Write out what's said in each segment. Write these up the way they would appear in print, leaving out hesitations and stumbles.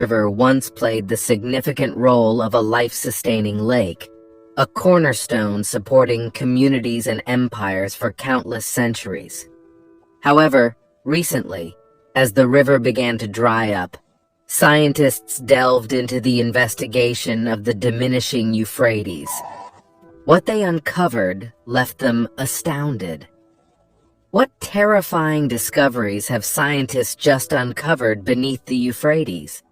River once played the significant role of a life-sustaining lake, a cornerstone supporting communities and empires for countless centuries. However, recently, as the river began to dry up, scientists delved into the investigation of the diminishing Euphrates. What they uncovered left them astounded. What terrifying discoveries have scientists just uncovered beneath the Euphrates?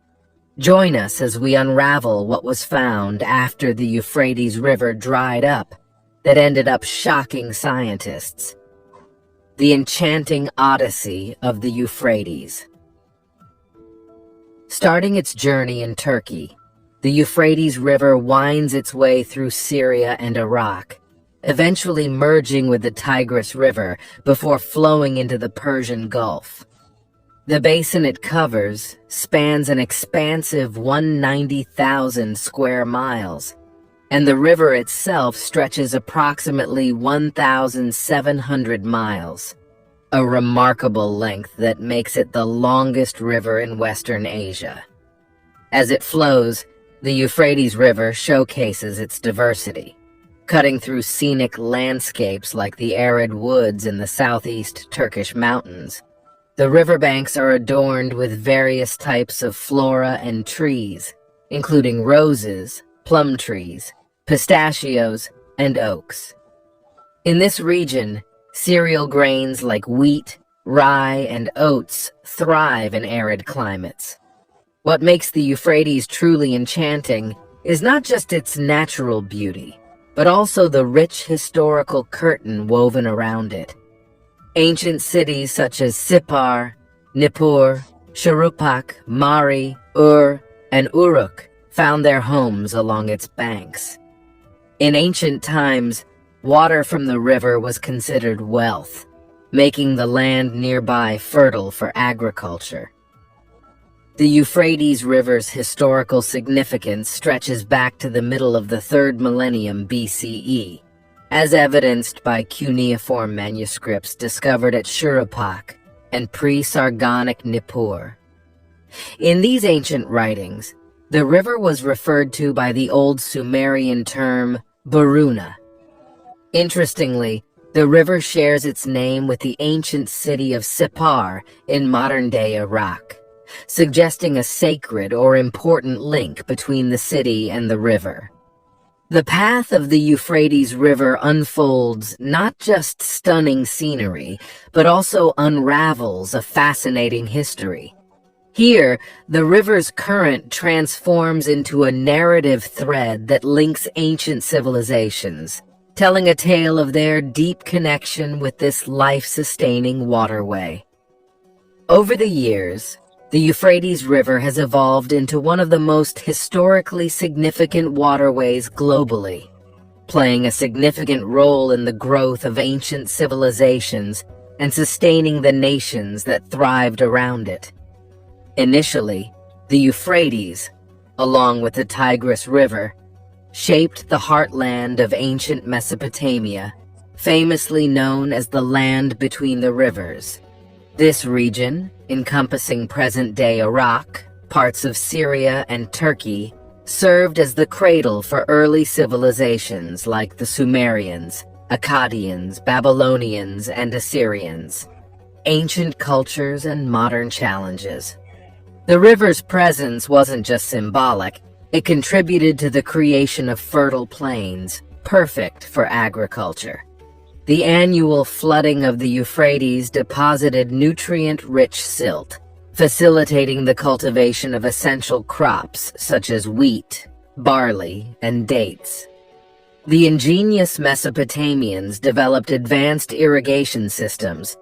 Join us as we unravel what was found after the Euphrates River dried up that ended up shocking scientists. The enchanting odyssey of the Euphrates. Starting its journey in Turkey, the Euphrates River winds its way through Syria and Iraq, eventually merging with the Tigris River before flowing into the Persian Gulf. The basin it covers spans an expansive 190,000 square miles, and the river itself stretches approximately 1,700 miles, a remarkable length that makes it the longest river in Western Asia. As it flows, the Euphrates River showcases its diversity, cutting through scenic landscapes like the arid woods in the southeast Turkish mountains. The riverbanks are adorned with various types of flora and trees, including roses, plum trees, pistachios, and oaks. In this region, cereal grains like wheat, rye, and oats thrive in arid climates. What makes the Euphrates truly enchanting is not just its natural beauty, but also the rich historical curtain woven around it. Ancient cities such as Sippar, Nippur, Shuruppak, Mari, Ur, and Uruk found their homes along its banks. In ancient times, water from the river was considered wealth, making the land nearby fertile for agriculture. The Euphrates River's historical significance stretches back to the middle of the 3rd millennium BCE, as evidenced by cuneiform manuscripts discovered at Shuruppak and pre-Sargonic Nippur. In these ancient writings, the river was referred to by the Old Sumerian term Baruna. Interestingly, the river shares its name with the ancient city of Sippar in modern-day Iraq, suggesting a sacred or important link between the city and the river. The path of the Euphrates River unfolds not just stunning scenery, but also unravels a fascinating history. Here, the river's current transforms into a narrative thread that links ancient civilizations, telling a tale of their deep connection with this life-sustaining waterway. Over the years, the Euphrates River has evolved into one of the most historically significant waterways globally, playing a significant role in the growth of ancient civilizations and sustaining the nations that thrived around it. Initially, the Euphrates, along with the Tigris River, shaped the heartland of ancient Mesopotamia, famously known as the land between the rivers. This region, encompassing present-day Iraq, parts of Syria, and Turkey, served as the cradle for early civilizations like the Sumerians, Akkadians, Babylonians, and Assyrians, ancient cultures and modern challenges. The river's presence wasn't just symbolic, it contributed to the creation of fertile plains, perfect for agriculture. The annual flooding of the Euphrates deposited nutrient-rich silt, facilitating the cultivation of essential crops such as wheat, barley, and dates. The ingenious Mesopotamians developed advanced irrigation systems,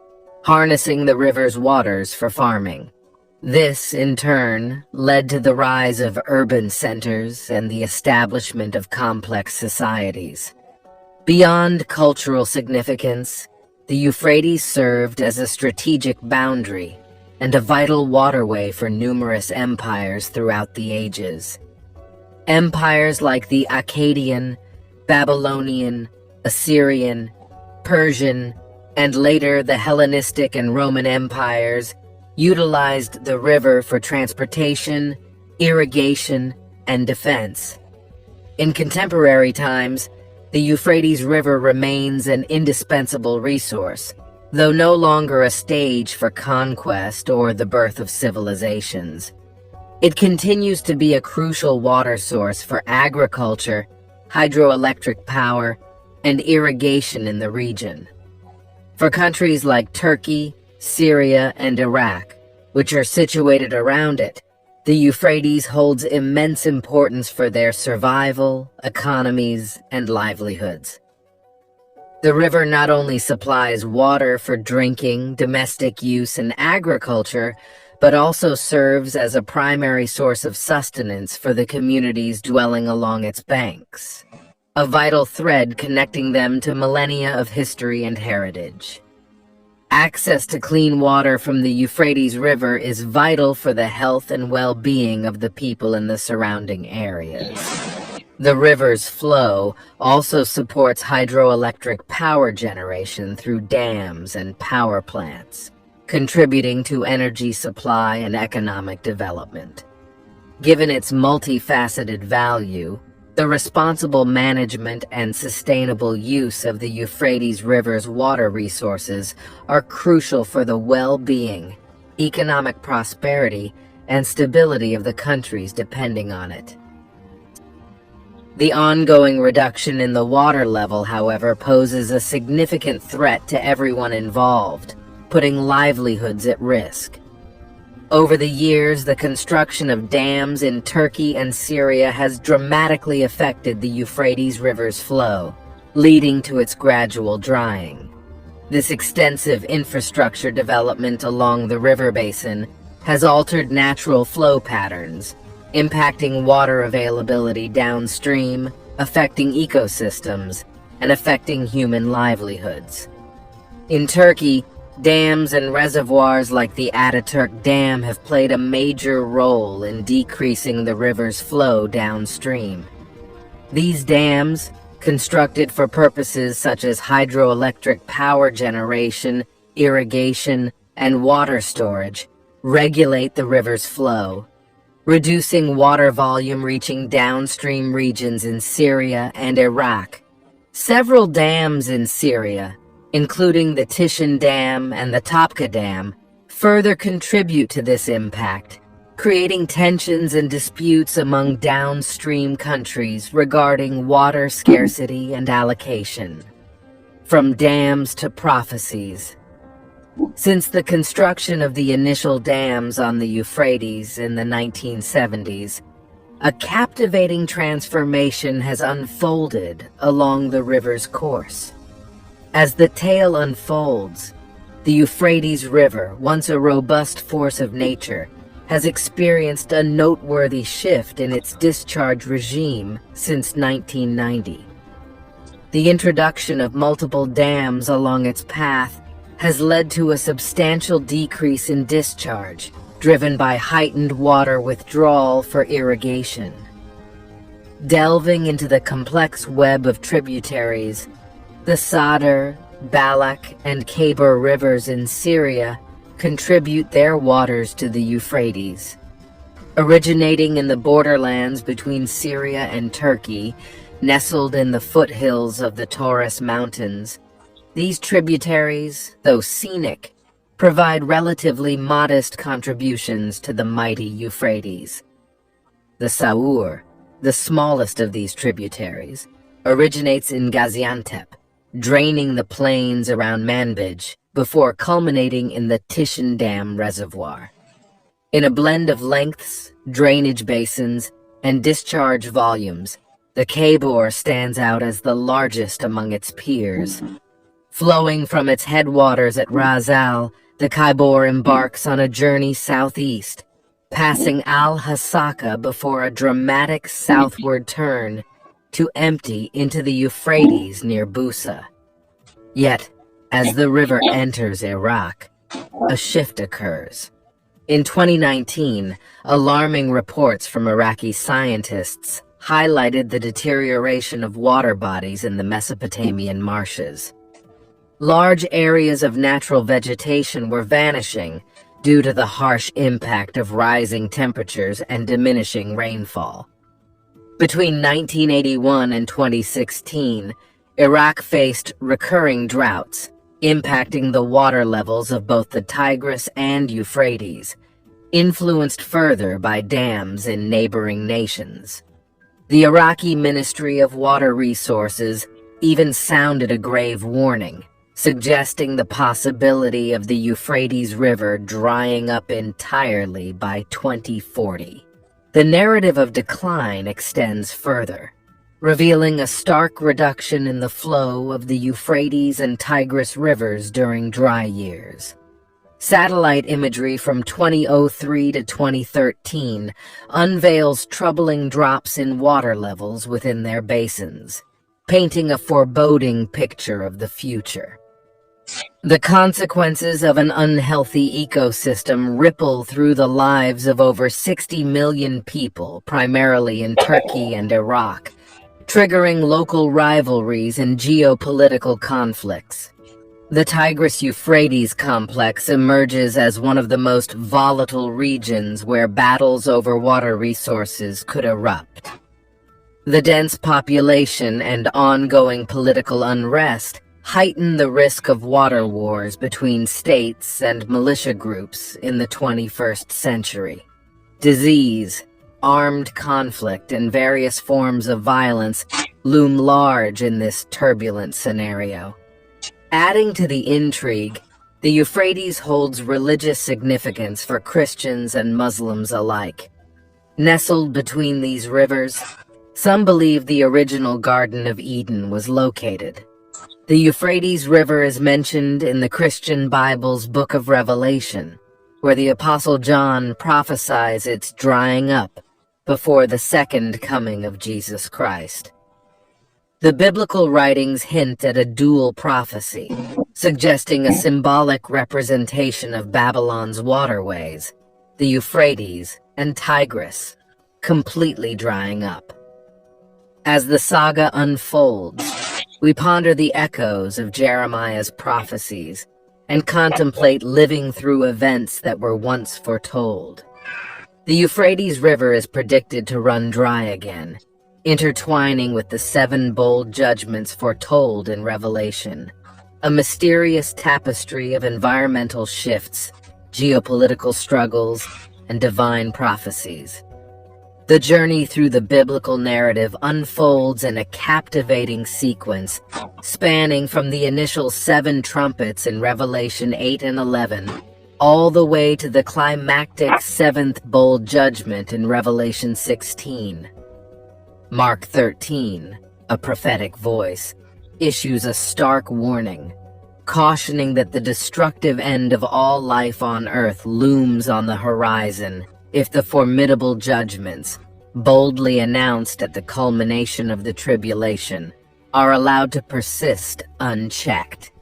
harnessing the river's waters for farming. This, in turn, led to the rise of urban centers and the establishment of complex societies. Beyond cultural significance, the Euphrates served as a strategic boundary and a vital waterway for numerous empires throughout the ages. Empires like the Akkadian, Babylonian, Assyrian, Persian, and later the Hellenistic and Roman empires utilized the river for transportation, irrigation, and defense. In contemporary times, the Euphrates River remains an indispensable resource, though no longer a stage for conquest or the birth of civilizations. It continues to be a crucial water source for agriculture, hydroelectric power, and irrigation in the region. For countries like Turkey, Syria, and Iraq, which are situated around it, the Euphrates holds immense importance for their survival, economies, and livelihoods. The river not only supplies water for drinking, domestic use, and agriculture, but also serves as a primary source of sustenance for the communities dwelling along its banks, a vital thread connecting them to millennia of history and heritage. Access to clean water from the Euphrates River is vital for the health and well-being of the people in the surrounding areas. The river's flow also supports hydroelectric power generation through dams and power plants, contributing to energy supply and economic development. Given its multifaceted value, the responsible management and sustainable use of the Euphrates River's water resources are crucial for the well-being, economic prosperity, and stability of the countries depending on it. The ongoing reduction in the water level, however, poses a significant threat to everyone involved, putting livelihoods at risk. Over the years, the construction of dams in Turkey and Syria has dramatically affected the Euphrates River's flow, leading to its gradual drying. This extensive infrastructure development along the river basin has altered natural flow patterns, impacting water availability downstream, affecting ecosystems, and affecting human livelihoods. In Turkey, dams and reservoirs like the Ataturk Dam have played a major role in decreasing the river's flow downstream. These dams, constructed for purposes such as hydroelectric power generation, irrigation, and water storage, regulate the river's flow, reducing water volume reaching downstream regions in Syria and Iraq. Several dams in Syria, including the Tishin Dam and the Topka Dam, further contribute to this impact, creating tensions and disputes among downstream countries regarding water scarcity and allocation. From dams to prophecies. Since the construction of the initial dams on the Euphrates in the 1970s, a captivating transformation has unfolded along the river's course. As the tale unfolds, the Euphrates River, once a robust force of nature, has experienced a noteworthy shift in its discharge regime since 1990. The introduction of multiple dams along its path has led to a substantial decrease in discharge, driven by heightened water withdrawal for irrigation. Delving into the complex web of tributaries, the Sadr, Balak, and Khabur rivers in Syria contribute their waters to the Euphrates. Originating in the borderlands between Syria and Turkey, nestled in the foothills of the Taurus Mountains, these tributaries, though scenic, provide relatively modest contributions to the mighty Euphrates. The Saur, the smallest of these tributaries, originates in Gaziantep, draining the plains around Manbij before culminating in the Tishin Dam reservoir. In a blend of lengths, drainage basins, and discharge volumes, the Khabur stands out as the largest among its peers. Flowing from its headwaters at Ras Al, the Khabur embarks on a journey southeast, passing Al-Hasaka before a dramatic southward turn to empty into the Euphrates near Busa. Yet, as the river enters Iraq, a shift occurs. In 2019, alarming reports from Iraqi scientists highlighted the deterioration of water bodies in the Mesopotamian marshes. Large areas of natural vegetation were vanishing, due to the harsh impact of rising temperatures and diminishing rainfall. Between 1981 and 2016, Iraq faced recurring droughts, impacting the water levels of both the Tigris and Euphrates, influenced further by dams in neighboring nations. The Iraqi Ministry of Water Resources even sounded a grave warning, suggesting the possibility of the Euphrates River drying up entirely by 2040. The narrative of decline extends further, revealing a stark reduction in the flow of the Euphrates and Tigris rivers during dry years. Satellite imagery from 2003 to 2013 unveils troubling drops in water levels within their basins, painting a foreboding picture of the future. The consequences of an unhealthy ecosystem ripple through the lives of over 60 million people, primarily in Turkey and Iraq, triggering local rivalries and geopolitical conflicts. The Tigris-Euphrates complex emerges as one of the most volatile regions where battles over water resources could erupt. The dense population and ongoing political unrest heighten the risk of water wars between states and militia groups in the 21st century. Disease, armed conflict, and various forms of violence loom large in this turbulent scenario. Adding to the intrigue, the Euphrates holds religious significance for Christians and Muslims alike. Nestled between these rivers, some believe the original Garden of Eden was located. The Euphrates River is mentioned in the Christian Bible's Book of Revelation, where the Apostle John prophesies its drying up before the second coming of Jesus Christ. The biblical writings hint at a dual prophecy, suggesting a symbolic representation of Babylon's waterways, the Euphrates and Tigris, completely drying up. As the saga unfolds, we ponder the echoes of Jeremiah's prophecies and contemplate living through events that were once foretold. The Euphrates River is predicted to run dry again, intertwining with the 7 bold judgments foretold in Revelation, a mysterious tapestry of environmental shifts, geopolitical struggles, and divine prophecies. The journey through the biblical narrative unfolds in a captivating sequence, spanning from the initial 7 trumpets in Revelation 8 and 11, all the way to the climactic 7th bold judgment in Revelation 16. Mark 13, a prophetic voice, issues a stark warning, cautioning that the destructive end of all life on earth looms on the horizon if the formidable judgments, boldly announced at the culmination of the tribulation, are allowed to persist unchecked.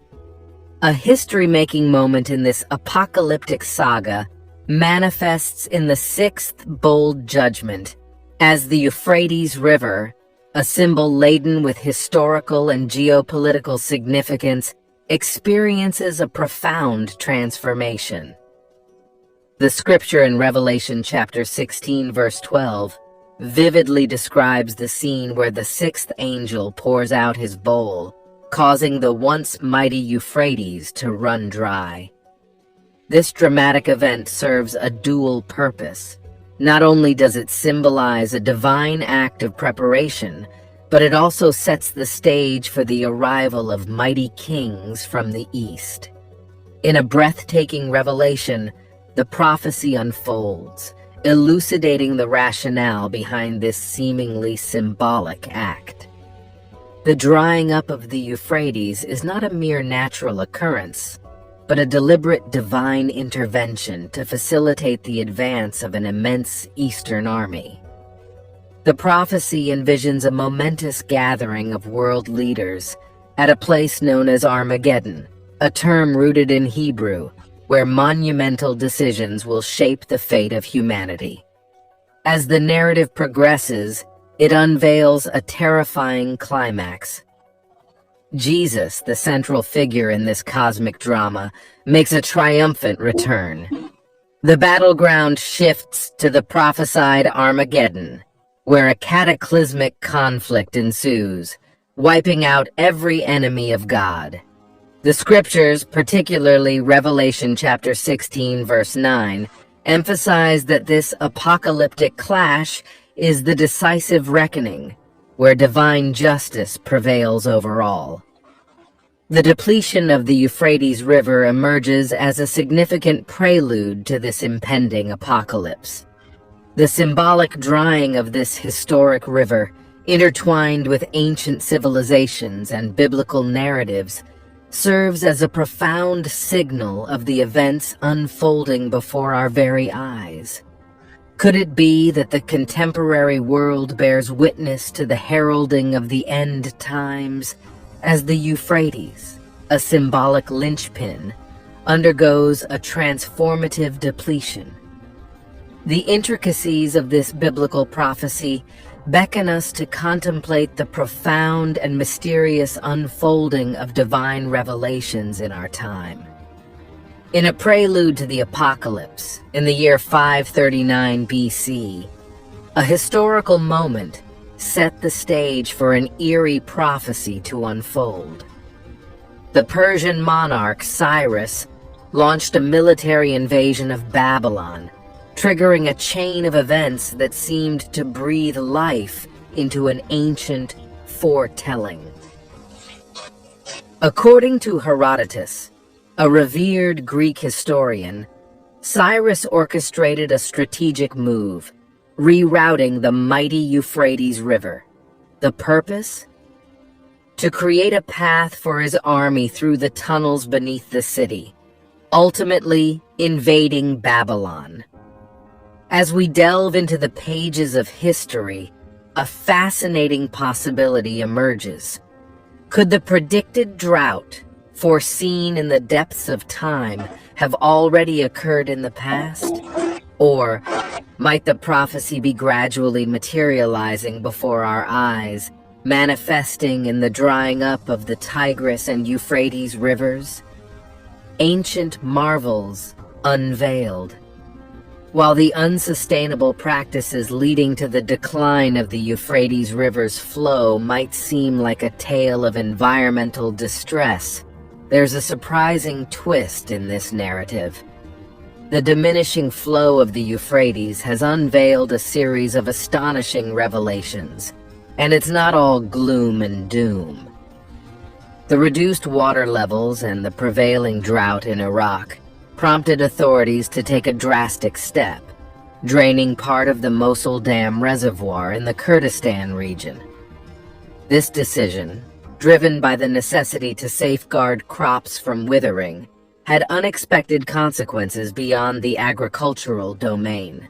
A history-making moment in this apocalyptic saga manifests in the 6th bold judgment, as the Euphrates River, a symbol laden with historical and geopolitical significance, experiences a profound transformation. The scripture in Revelation chapter 16, verse 12, vividly describes the scene where the 6th angel pours out his bowl, causing the once mighty Euphrates to run dry. This dramatic event serves a dual purpose. Not only does it symbolize a divine act of preparation, but it also sets the stage for the arrival of mighty kings from the east. In a breathtaking revelation, the prophecy unfolds, elucidating the rationale behind this seemingly symbolic act. The drying up of the Euphrates is not a mere natural occurrence, but a deliberate divine intervention to facilitate the advance of an immense Eastern army. The prophecy envisions a momentous gathering of world leaders at a place known as Armageddon, a term rooted in Hebrew, where monumental decisions will shape the fate of humanity. As the narrative progresses, it unveils a terrifying climax. Jesus, the central figure in this cosmic drama, makes a triumphant return. The battleground shifts to the prophesied Armageddon, where a cataclysmic conflict ensues, wiping out every enemy of God. The scriptures, particularly Revelation chapter 16, verse 9, emphasize that this apocalyptic clash is the decisive reckoning, where divine justice prevails over all. The depletion of the Euphrates River emerges as a significant prelude to this impending apocalypse. The symbolic drying of this historic river, intertwined with ancient civilizations and biblical narratives, serves as a profound signal of the events unfolding before our very eyes. Could it be that the contemporary world bears witness to the heralding of the end times as the Euphrates, a symbolic linchpin, undergoes a transformative depletion? The intricacies of this biblical prophecy beckon us to contemplate the profound and mysterious unfolding of divine revelations in our time. In a prelude to the apocalypse, in the year 539 BC, a historical moment set the stage for an eerie prophecy to unfold. The Persian monarch Cyrus launched a military invasion of Babylon, triggering a chain of events that seemed to breathe life into an ancient foretelling. According to Herodotus, a revered Greek historian, Cyrus orchestrated a strategic move, rerouting the mighty Euphrates River. The purpose? To create a path for his army through the tunnels beneath the city, ultimately invading Babylon. As we delve into the pages of history, a fascinating possibility emerges. Could the predicted drought, foreseen in the depths of time, have already occurred in the past? Or might the prophecy be gradually materializing before our eyes, manifesting in the drying up of the Tigris and Euphrates rivers? Ancient marvels unveiled. While the unsustainable practices leading to the decline of the Euphrates River's flow might seem like a tale of environmental distress, there's a surprising twist in this narrative. The diminishing flow of the Euphrates has unveiled a series of astonishing revelations, and it's not all gloom and doom. The reduced water levels and the prevailing drought in Iraq prompted authorities to take a drastic step, draining part of the Mosul Dam reservoir in the Kurdistan region. This decision, driven by the necessity to safeguard crops from withering, had unexpected consequences beyond the agricultural domain.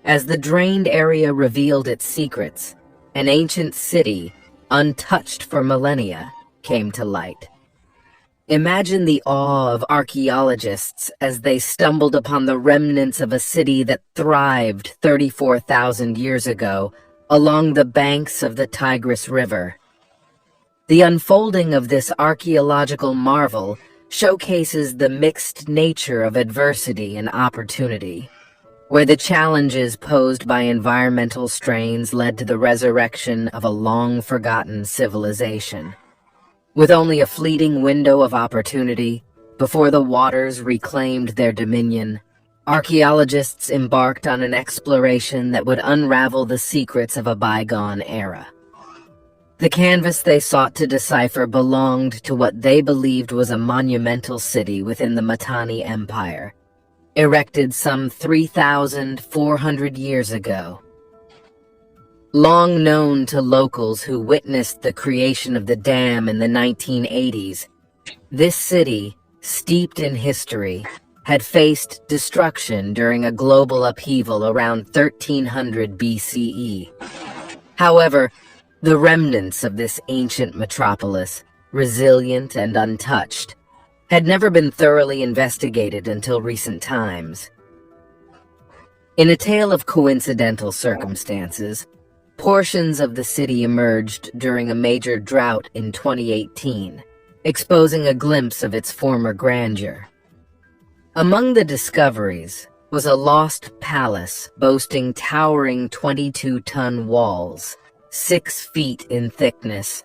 As the drained area revealed its secrets, an ancient city, untouched for millennia, came to light. Imagine the awe of archaeologists as they stumbled upon the remnants of a city that thrived 34,000 years ago along the banks of the Tigris River. The unfolding of this archaeological marvel showcases the mixed nature of adversity and opportunity, where the challenges posed by environmental strains led to the resurrection of a long-forgotten civilization. With only a fleeting window of opportunity, before the waters reclaimed their dominion, archaeologists embarked on an exploration that would unravel the secrets of a bygone era. The canvas they sought to decipher belonged to what they believed was a monumental city within the Mitanni Empire, erected some 3,400 years ago. Long known to locals who witnessed the creation of the dam in the 1980s, this city, steeped in history, had faced destruction during a global upheaval around 1300 BCE. However, the remnants of this ancient metropolis, resilient and untouched, had never been thoroughly investigated until recent times. In a tale of coincidental circumstances, portions of the city emerged during a major drought in 2018, exposing a glimpse of its former grandeur. Among the discoveries, was a lost palace boasting towering 22-ton walls, 6 feet in thickness,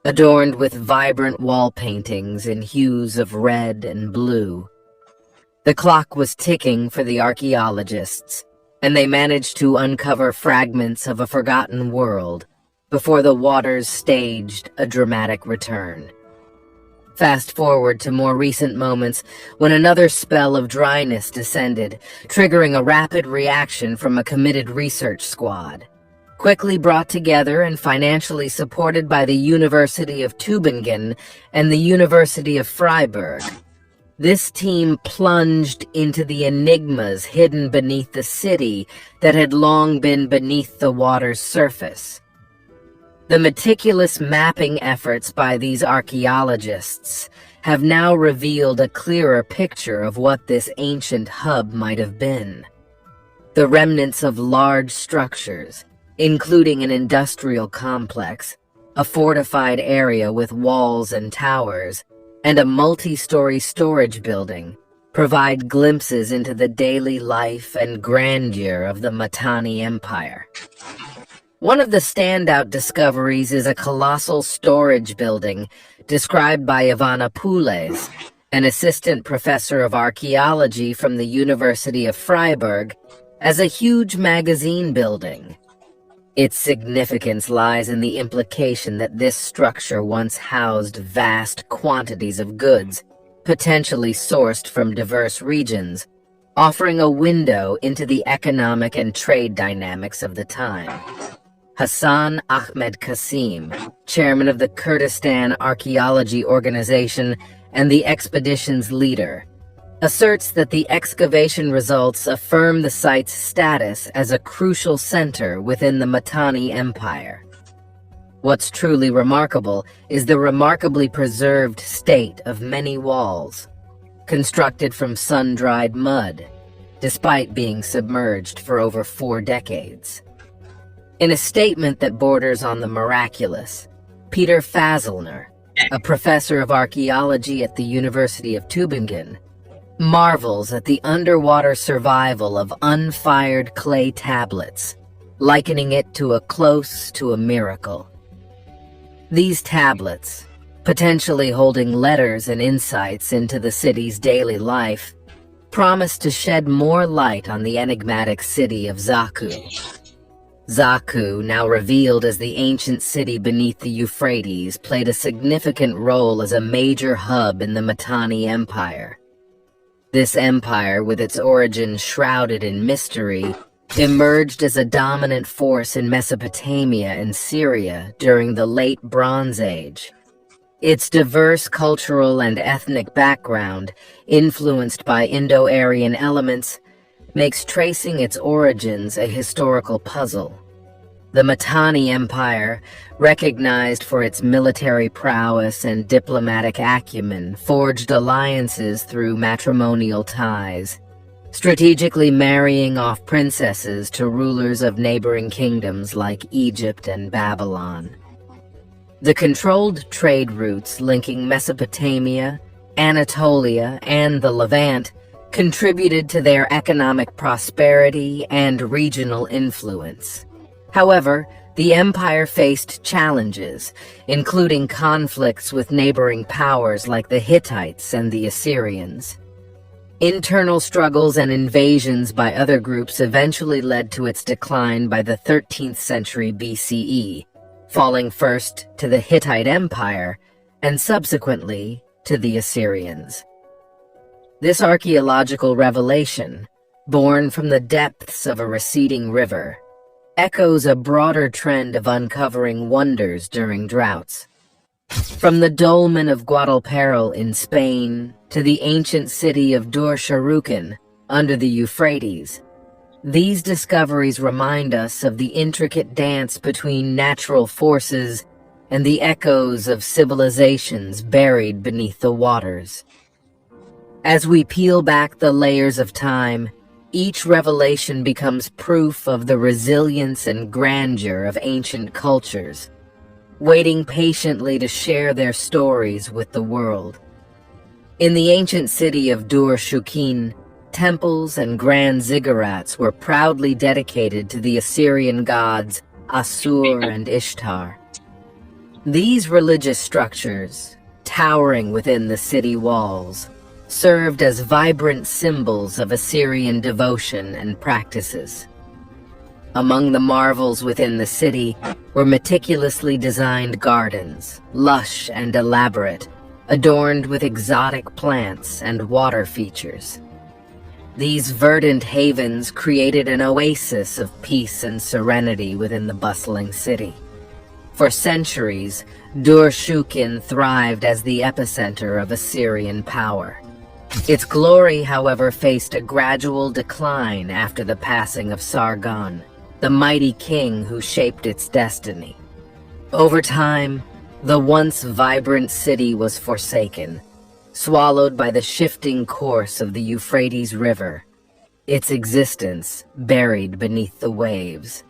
adorned with vibrant wall paintings in hues of red and blue. The clock was ticking for the archaeologists, and they managed to uncover fragments of a forgotten world before the waters staged a dramatic return. Fast forward to more recent moments when another spell of dryness descended, triggering a rapid reaction from a committed research squad. Quickly brought together and financially supported by the University of Tübingen and the University of Freiburg, this team plunged into the enigmas hidden beneath the city that had long been beneath the water's surface. The meticulous mapping efforts by these archaeologists have now revealed a clearer picture of what this ancient hub might have been. The remnants of large structures, including an industrial complex, a fortified area with walls and towers, and a multi-story storage building, provide glimpses into the daily life and grandeur of the Mitanni Empire. One of the standout discoveries is a colossal storage building described by Ivana Poules, an assistant professor of archaeology from the University of Freiburg, as a huge magazine building. Its significance lies in the implication that this structure once housed vast quantities of goods, potentially sourced from diverse regions, offering a window into the economic and trade dynamics of the time. Hassan Ahmed Qasim, chairman of the Kurdistan Archaeology Organization and the expedition's leader, asserts that the excavation results affirm the site's status as a crucial center within the Mitanni Empire. What's truly remarkable is the remarkably preserved state of many walls, constructed from sun-dried mud, despite being submerged for over 4 decades. In a statement that borders on the miraculous, Peter Faselner, a professor of archaeology at the University of Tübingen, marvels at the underwater survival of unfired clay tablets, likening it close to a miracle. These tablets, potentially holding letters and insights into the city's daily life, promise to shed more light on the enigmatic city of Zaku. Zaku, now revealed as the ancient city beneath the Euphrates, played a significant role as a major hub in the Mitanni Empire. This empire, with its origins shrouded in mystery, emerged as a dominant force in Mesopotamia and Syria during the Late Bronze Age. Its diverse cultural and ethnic background, influenced by Indo-Aryan elements, makes tracing its origins a historical puzzle. The Mitanni Empire, recognized for its military prowess and diplomatic acumen, forged alliances through matrimonial ties, strategically marrying off princesses to rulers of neighboring kingdoms like Egypt and Babylon. The controlled trade routes linking Mesopotamia, Anatolia, and the Levant contributed to their economic prosperity and regional influence. However, the empire faced challenges, including conflicts with neighboring powers like the Hittites and the Assyrians. Internal struggles and invasions by other groups eventually led to its decline by the 13th century BCE, falling first to the Hittite Empire and subsequently to the Assyrians. This archaeological revelation, born from the depths of a receding river, echoes a broader trend of uncovering wonders during droughts. From the dolmen of Guadalperol in Spain to the ancient city of Dur-Sharrukin under the Euphrates, these discoveries remind us of the intricate dance between natural forces and the echoes of civilizations buried beneath the waters. As we peel back the layers of time, each revelation becomes proof of the resilience and grandeur of ancient cultures, waiting patiently to share their stories with the world. In the ancient city of Dur-Sharrukin, Temples and grand ziggurats were proudly dedicated to the Assyrian gods Assur and Ishtar. These religious structures, towering within the city walls, served as vibrant symbols of Assyrian devotion and practices. Among the marvels within the city were meticulously designed gardens, lush and elaborate, adorned with exotic plants and water features. These verdant havens created an oasis of peace and serenity within the bustling city. For centuries, Dur-Shukin thrived as the epicenter of Assyrian power. Its glory, however, faced a gradual decline after the passing of Sargon, the mighty king who shaped its destiny. Over time, the once vibrant city was forsaken, swallowed by the shifting course of the Euphrates River, its existence buried beneath the waves.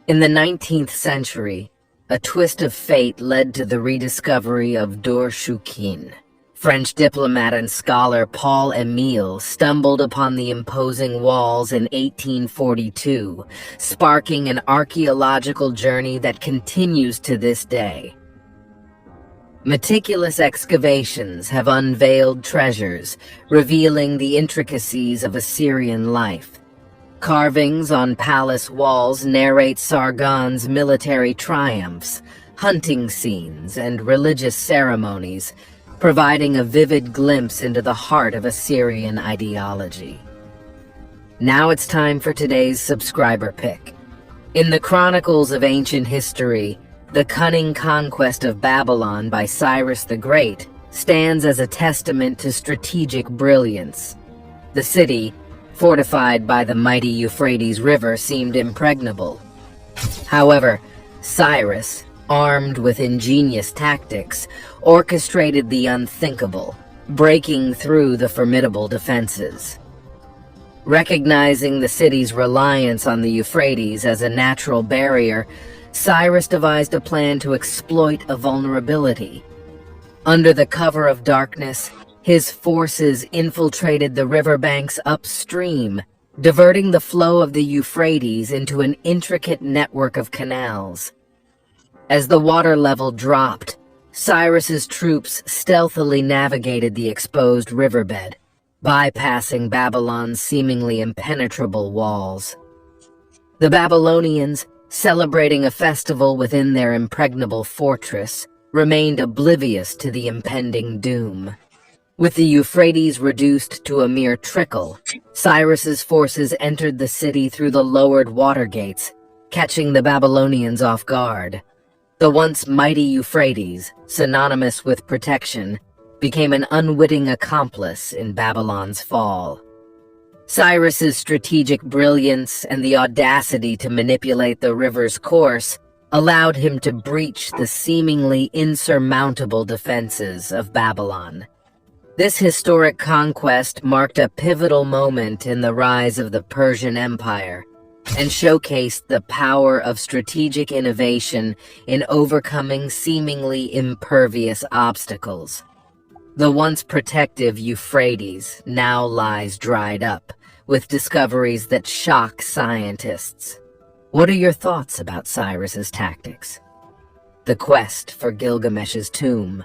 In the 19th century, a twist of fate led to the rediscovery of Dur-Shukin. French diplomat and scholar Paul Émile stumbled upon the imposing walls in 1842, sparking an archaeological journey that continues to this day. Meticulous excavations have unveiled treasures, revealing the intricacies of Assyrian life. Carvings on palace walls narrate Sargon's military triumphs, hunting scenes, and religious ceremonies, providing a vivid glimpse into the heart of Assyrian ideology. Now it's time for today's subscriber pick. In the chronicles of ancient history, the cunning conquest of Babylon by Cyrus the Great stands as a testament to strategic brilliance. The city, fortified by the mighty Euphrates River, seemed impregnable. However, Cyrus, armed with ingenious tactics, orchestrated the unthinkable, breaking through the formidable defenses. Recognizing the city's reliance on the Euphrates as a natural barrier, Cyrus devised a plan to exploit a vulnerability. Under the cover of darkness, his forces infiltrated the riverbanks upstream, diverting the flow of the Euphrates into an intricate network of canals. As the water level dropped, Cyrus's troops stealthily navigated the exposed riverbed, bypassing Babylon's seemingly impenetrable walls. The Babylonians, celebrating a festival within their impregnable fortress, remained oblivious to the impending doom. With the Euphrates reduced to a mere trickle, Cyrus's forces entered the city through the lowered water gates, catching the Babylonians off guard. The once mighty Euphrates, synonymous with protection, became an unwitting accomplice in Babylon's fall. Cyrus's strategic brilliance and the audacity to manipulate the river's course allowed him to breach the seemingly insurmountable defenses of Babylon. This historic conquest marked a pivotal moment in the rise of the Persian Empire and showcased the power of strategic innovation in overcoming seemingly impervious obstacles. The once protective Euphrates now lies dried up, with discoveries that shock scientists. What are your thoughts about Cyrus's tactics? The quest for Gilgamesh's tomb.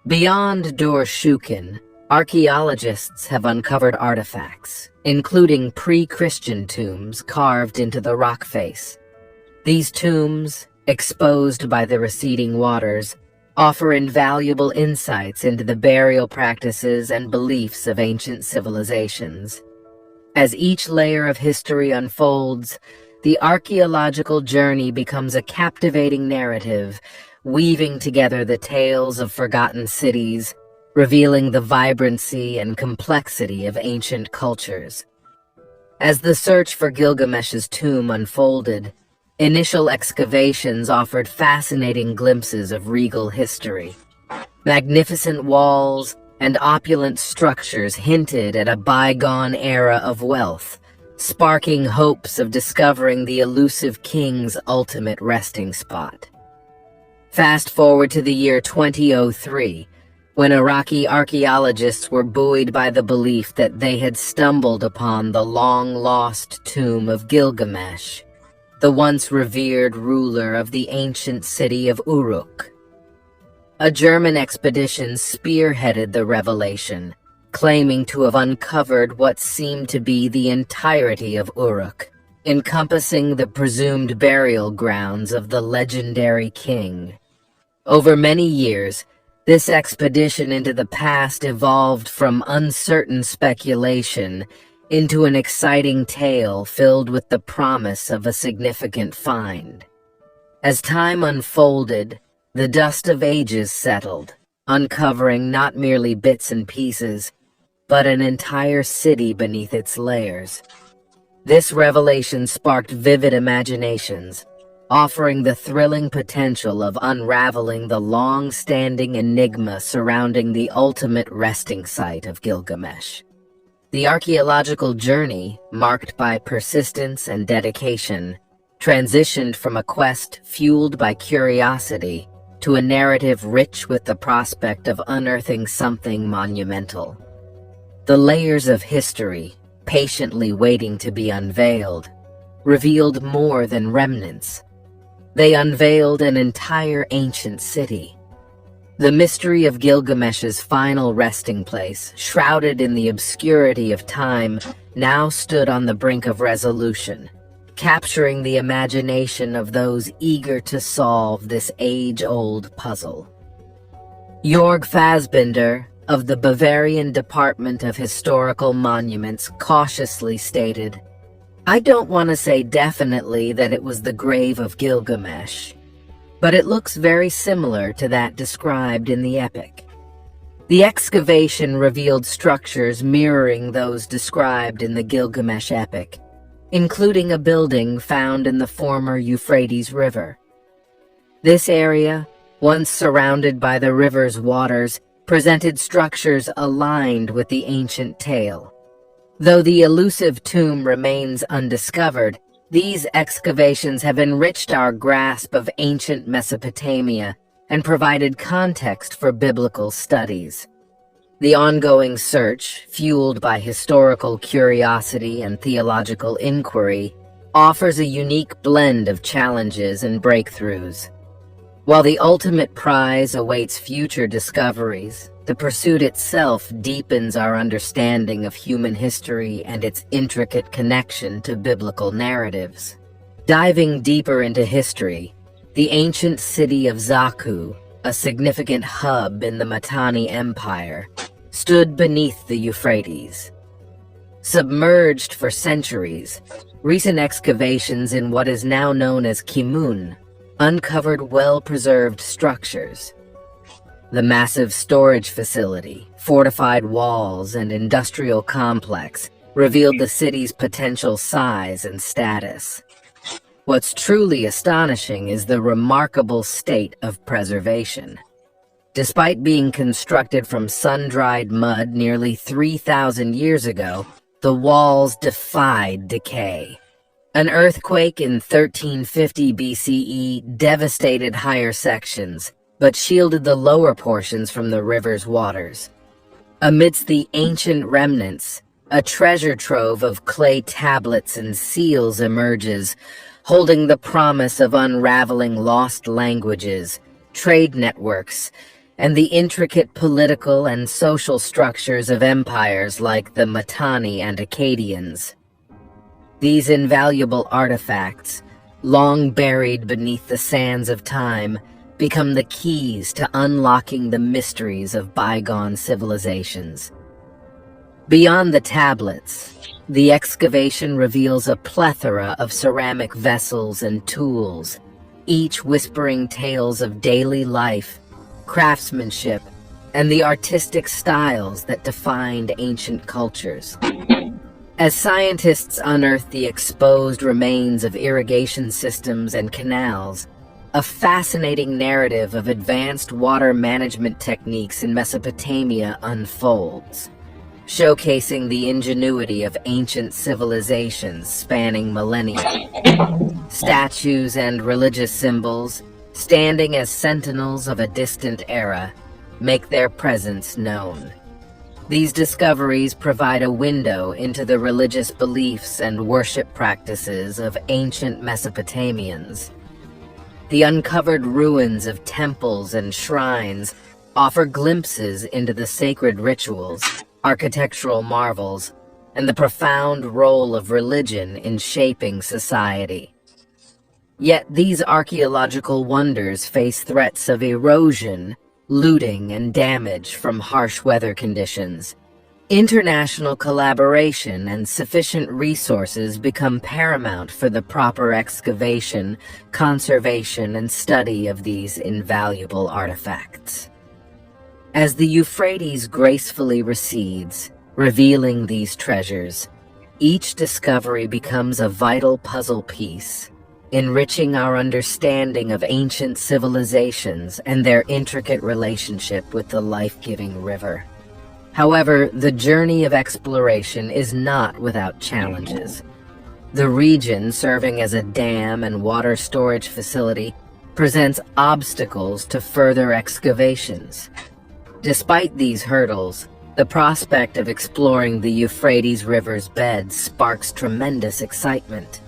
Beyond Dur-Shukin, archaeologists have uncovered artifacts, including pre-Christian tombs carved into the rock face. These tombs, exposed by the receding waters, offer invaluable insights into the burial practices and beliefs of ancient civilizations. As each layer of history unfolds, the archaeological journey becomes a captivating narrative, weaving together the tales of forgotten cities, revealing the vibrancy and complexity of ancient cultures. As the search for Gilgamesh's tomb unfolded, initial excavations offered fascinating glimpses of regal history. Magnificent walls and opulent structures hinted at a bygone era of wealth, sparking hopes of discovering the elusive king's ultimate resting spot. Fast forward to the year 2003, when Iraqi archaeologists were buoyed by the belief that they had stumbled upon the long-lost tomb of Gilgamesh, the once revered ruler of the ancient city of Uruk. A German expedition spearheaded the revelation, claiming to have uncovered what seemed to be the entirety of Uruk, encompassing the presumed burial grounds of the legendary king. Over many years, this expedition into the past evolved from uncertain speculation into an exciting tale filled with the promise of a significant find. As time unfolded, the dust of ages settled, uncovering not merely bits and pieces, but an entire city beneath its layers. This revelation sparked vivid imaginations, offering the thrilling potential of unraveling the long-standing enigma surrounding the ultimate resting site of Gilgamesh. The archaeological journey, marked by persistence and dedication, transitioned from a quest fueled by curiosity to a narrative rich with the prospect of unearthing something monumental. The layers of history, patiently waiting to be unveiled, revealed more than remnants. They unveiled an entire ancient city. The mystery of Gilgamesh's final resting place, shrouded in the obscurity of time, now stood on the brink of resolution, capturing the imagination of those eager to solve this age-old puzzle. Jörg Fassbinder, of the Bavarian Department of Historical Monuments, cautiously stated, "I don't want to say definitely that it was the grave of Gilgamesh, but it looks very similar to that described in the epic." The excavation revealed structures mirroring those described in the Gilgamesh epic, including a building found in the former Euphrates River. This area, once surrounded by the river's waters, presented structures aligned with the ancient tale. Though the elusive tomb remains undiscovered, these excavations have enriched our grasp of ancient Mesopotamia and provided context for biblical studies. The ongoing search, fueled by historical curiosity and theological inquiry, offers a unique blend of challenges and breakthroughs. While the ultimate prize awaits future discoveries, the pursuit itself deepens our understanding of human history and its intricate connection to biblical narratives. Diving deeper into history, the ancient city of Zaku, a significant hub in the Mitanni Empire, stood beneath the Euphrates. Submerged for centuries, recent excavations in what is now known as Kimun uncovered well-preserved structures. The massive storage facility, fortified walls, and industrial complex revealed the city's potential size and status. What's truly astonishing is the remarkable state of preservation. Despite being constructed from sun-dried mud nearly 3,000 years ago, the walls defied decay. An earthquake in 1350 BCE devastated higher sections, but shielded the lower portions from the river's waters. Amidst the ancient remnants, a treasure trove of clay tablets and seals emerges, holding the promise of unraveling lost languages, trade networks, and the intricate political and social structures of empires like the Mitanni and Akkadians. These invaluable artifacts, long buried beneath the sands of time, become the keys to unlocking the mysteries of bygone civilizations. Beyond the tablets, the excavation reveals a plethora of ceramic vessels and tools, each whispering tales of daily life, craftsmanship, and the artistic styles that defined ancient cultures. As scientists unearth the exposed remains of irrigation systems and canals, a fascinating narrative of advanced water management techniques in Mesopotamia unfolds, showcasing the ingenuity of ancient civilizations spanning millennia. Statues and religious symbols, standing as sentinels of a distant era, make their presence known. These discoveries provide a window into the religious beliefs and worship practices of ancient Mesopotamians. The uncovered ruins of temples and shrines offer glimpses into the sacred rituals, architectural marvels, and the profound role of religion in shaping society. Yet these archaeological wonders face threats of erosion, looting, and damage from harsh weather conditions. International collaboration and sufficient resources become paramount for the proper excavation, conservation, and study of these invaluable artifacts. As the Euphrates gracefully recedes, revealing these treasures, each discovery becomes a vital puzzle piece, enriching our understanding of ancient civilizations and their intricate relationship with the life-giving river. However, the journey of exploration is not without challenges. The region, serving as a dam and water storage facility, presents obstacles to further excavations. Despite these hurdles, the prospect of exploring the Euphrates River's bed sparks tremendous excitement.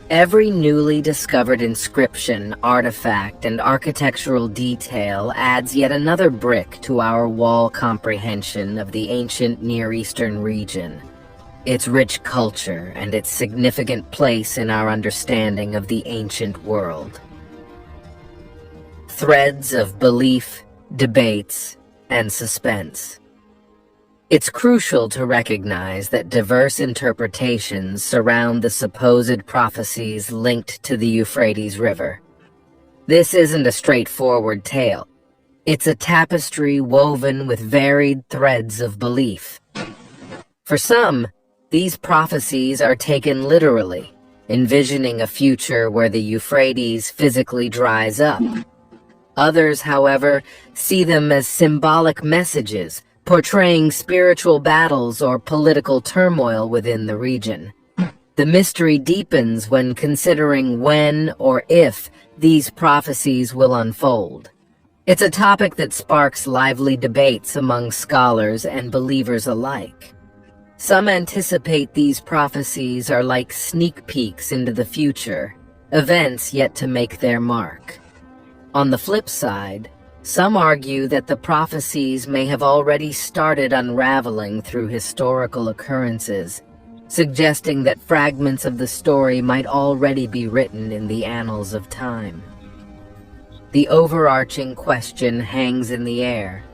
Every newly discovered inscription, artifact, and architectural detail adds yet another brick to our wall comprehension of the ancient Near Eastern region, its rich culture, and its significant place in our understanding of the ancient world. Threads of belief, debates, and suspense. It's crucial to recognize that diverse interpretations surround the supposed prophecies linked to the Euphrates River. This isn't a straightforward tale. It's a tapestry woven with varied threads of belief. For some, these prophecies are taken literally, envisioning a future where the Euphrates physically dries up. Others, however, see them as symbolic messages, portraying spiritual battles or political turmoil within the region. The mystery deepens when considering when or if these prophecies will unfold. It's a topic that sparks lively debates among scholars and believers alike. Some anticipate these prophecies are like sneak peeks into the future, events yet to make their mark. On the flip side, some argue that the prophecies may have already started unraveling through historical occurrences, suggesting that fragments of the story might already be written in the annals of time. The overarching question hangs in the air.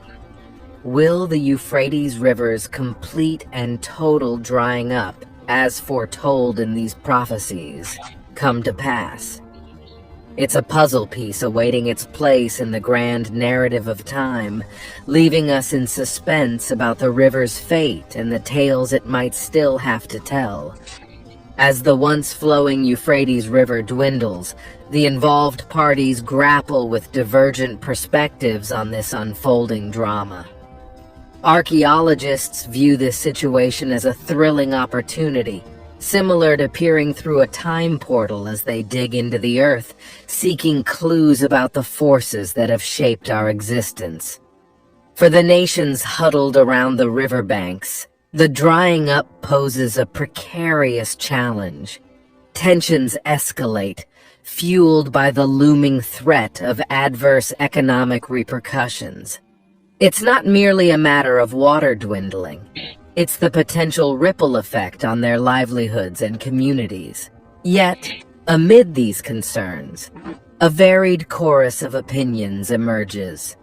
Will the Euphrates River's complete and total drying up, as foretold in these prophecies, come to pass? It's a puzzle piece awaiting its place in the grand narrative of time, leaving us in suspense about the river's fate and the tales it might still have to tell. As the once-flowing Euphrates River dwindles, the involved parties grapple with divergent perspectives on this unfolding drama. Archaeologists view this situation as a thrilling opportunity, similar to peering through a time portal as they dig into the earth, seeking clues about the forces that have shaped our existence. For the nations huddled around the riverbanks, the drying up poses a precarious challenge. Tensions escalate, fueled by the looming threat of adverse economic repercussions. It's not merely a matter of water dwindling. It's the potential ripple effect on their livelihoods and communities. Yet, amid these concerns, a varied chorus of opinions emerges.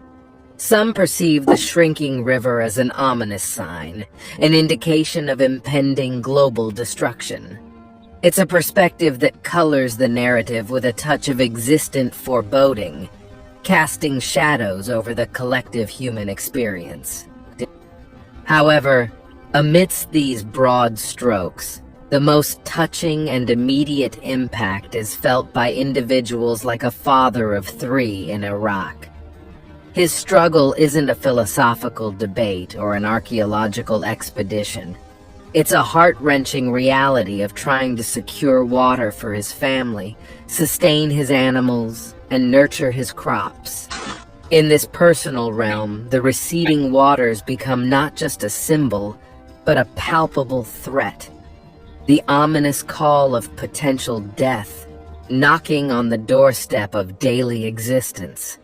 Some perceive the shrinking river as an ominous sign, an indication of impending global destruction. It's a perspective that colors the narrative with a touch of existent foreboding, casting shadows over the collective human experience. However, amidst these broad strokes, the most touching and immediate impact is felt by individuals like a father of 3 in Iraq. His struggle isn't a philosophical debate or an archaeological expedition. It's a heart-wrenching reality of trying to secure water for his family, sustain his animals, and nurture his crops. In this personal realm, the receding waters become not just a symbol, but a palpable threat. The ominous call of potential death, knocking on the doorstep of daily existence.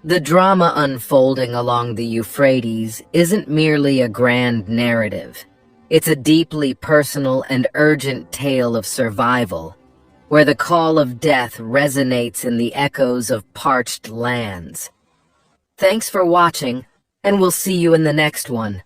The drama unfolding along the Euphrates isn't merely a grand narrative. It's a deeply personal and urgent tale of survival, where the call of death resonates in the echoes of parched lands. Thanks for watching, and we'll see you in the next one.